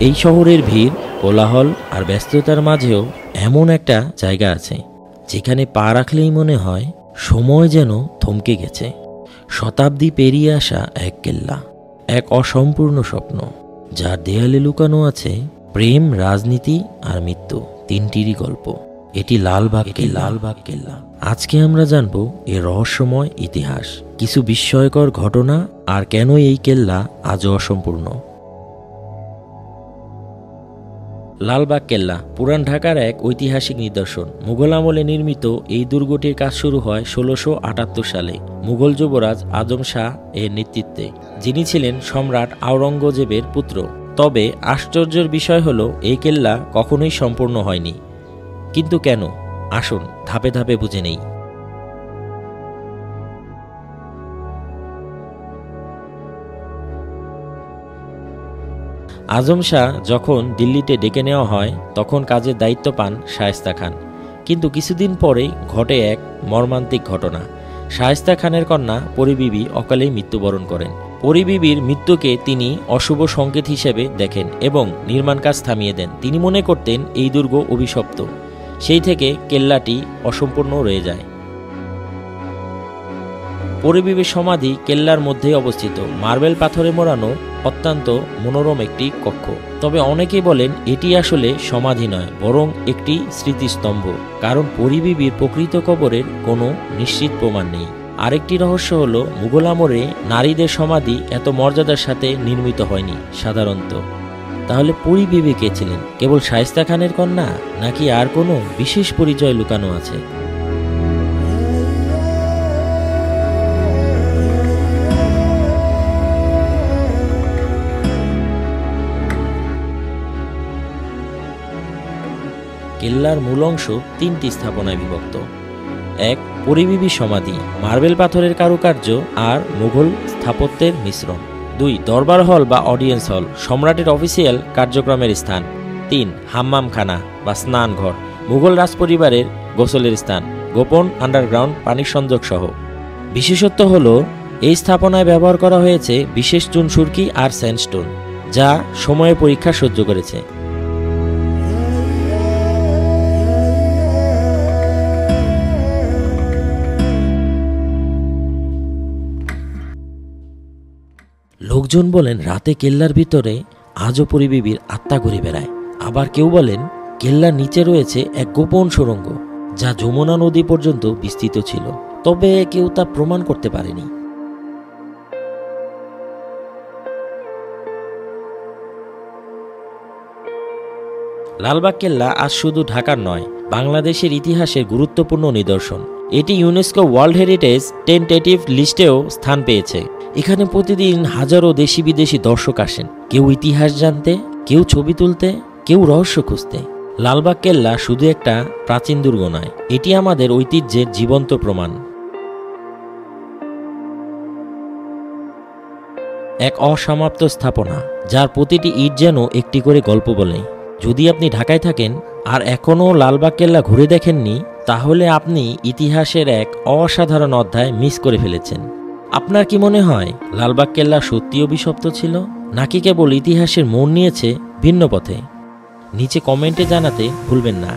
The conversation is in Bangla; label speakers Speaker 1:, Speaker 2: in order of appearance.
Speaker 1: এই শহরের ভিড়, কোলাহল আর ব্যস্ততার মাঝেও এমন একটা জায়গা আছে যেখানে পা রাখলেই মনে হয় সময় যেন থমকে গেছে। শতাব্দী পেরিয়ে আসা এক কেল্লা, এক অসম্পূর্ণ স্বপ্ন, যার দেয়ালে লুকানো আছে প্রেম, রাজনীতি আর মৃত্যু, তিনটিরই গল্প। এটি লালবাগ কেল্লা। আজকে আমরা জানব এর রহস্যময় ইতিহাস, কিছু বিস্ময়কর ঘটনা আর কেন এই কেল্লা আজও অসম্পূর্ণ। লালবাগ কেল্লা পুরান ঢাকার এক ঐতিহাসিক নিদর্শন। মুঘল আমলে নির্মিত এই দুর্গটির কাজ শুরু হয় ১৬৭৮ সালে মুঘল যুবরাজ আজম শাহ এর নেতৃত্বে, যিনি ছিলেন সম্রাট আওরঙ্গজেবের পুত্র। তবে আশ্চর্যের বিষয় হলো এই কেল্লা কখনোই সম্পূর্ণ হয়নি। কিন্তু কেন? আসুন ধাপে ধাপে বুঝে নেই। আজম শাহ যখন দিল্লিতে ডেকে নেওয়া হয় তখন কাজের দায়িত্ব পান শায়েস্তা খান। কিন্তু কিছুদিন পরেই ঘটে এক মর্মান্তিক ঘটনা। শায়েস্তা খানের কন্যা পরী বিবি অকালেই মৃত্যুবরণ করেন। পরী বিবির মৃত্যুকে তিনি অশুভ সংকেত হিসেবে দেখেন এবং নির্মাণ কাজ থামিয়ে দেন। তিনি মনে করতেন এই দুর্গ অভিশপ্ত। সেই থেকে কেল্লাটি অসম্পূর্ণ রয়ে যায়। পরী বিবির সমাধি কেল্লার মধ্যেই অবস্থিত, মার্বেল পাথরে মোড়ানো অত্যন্ত মনোরম একটি কক্ষ। তবে অনেকেই বলেন এটি আসলে সমাধি নয়, বরং একটি স্মৃতিস্তম্ভ, কারণ পরী বিবির প্রকৃত কবরের কোনো নিশ্চিত প্রমাণ নেই। আরেকটি রহস্য হলো মুঘল আমলে নারীদের সমাধি এত মর্যাদার সাথে নির্মিত হয়নি সাধারণত। তাহলে পরী বিবি কে ছিলেন? কেবল শায়েস্তা খানের কন্যা, নাকি আর কোনো বিশেষ পরিচয় লুকানো আছে? কেল্লার মূল অংশ তিনটি স্থাপনায় বিভক্ত। এক, পরী বিবির সমাধি, মার্বেল পাথরের কারুকার্য আর মুঘল স্থাপত্যের মিশ্রণ। দুই, দরবার হল বা অডিয়েন্স হল, সম্রাটের অফিসিয়াল কার্যক্রমের স্থান। তিন, হাম্মামখানা বা স্নান ঘর, মুঘল রাজপরিবারের গোসলের স্থান, গোপন আন্ডারগ্রাউন্ড পানির সংযোগ সহ। বিশেষত্ব হল এই স্থাপনায় ব্যবহার করা হয়েছে বিশেষ চুন সুরকি আর স্যান্ডস্টোন, যা সময়ের পরীক্ষা সহ্য করেছে। লোকজন বলেন রাতে কেল্লার ভিতরে আজও পরী বিবির আত্মা ঘুরে বেড়ায়। আবার কেউ বলেন কেল্লার নিচে রয়েছে এক গোপন সুড়ঙ্গ, যা যমুনা নদী পর্যন্ত বিস্তৃত ছিল। তবে কেউ তা প্রমাণ করতে পারেনি। লালবাগ কেল্লা আজ শুধু ঢাকার নয়, বাংলাদেশের ইতিহাসের গুরুত্বপূর্ণ নিদর্শন। এটি ইউনেস্কো ওয়ার্ল্ড হেরিটেজ টেন্টেটিভ লিস্টেও স্থান পেয়েছে। এখানে প্রতিদিন হাজারো দেশি বিদেশি দর্শক আসেন, কেউ ইতিহাস জানতে, কেউ ছবি তুলতে, কেউ রহস্য খুঁজতে। লালবাগ কেল্লা শুধু একটা প্রাচীন দুর্গ নয়, এটি আমাদের ঐতিহ্যের জীবন্ত প্রমাণ। এক অসমাপ্ত স্থাপনা, যার প্রতিটি ইট যেন একটি করে গল্প বলে। যদি আপনি ঢাকায় থাকেন আর এখনও লালবাগ কেল্লা ঘুরে দেখেননি, তাহলে আপনি ইতিহাসের এক অসাধারণ অধ্যায় মিস করে ফেলেছেন। আপনার কি মনে হয় লালবাগ কেল্লা সত্যি অভিশপ্ত ছিল, নাকি কেবল ইতিহাসের মোড় নিয়েছে ভিন্ন পথে? নিচে কমেন্টে জানাতে ভুলবেন না।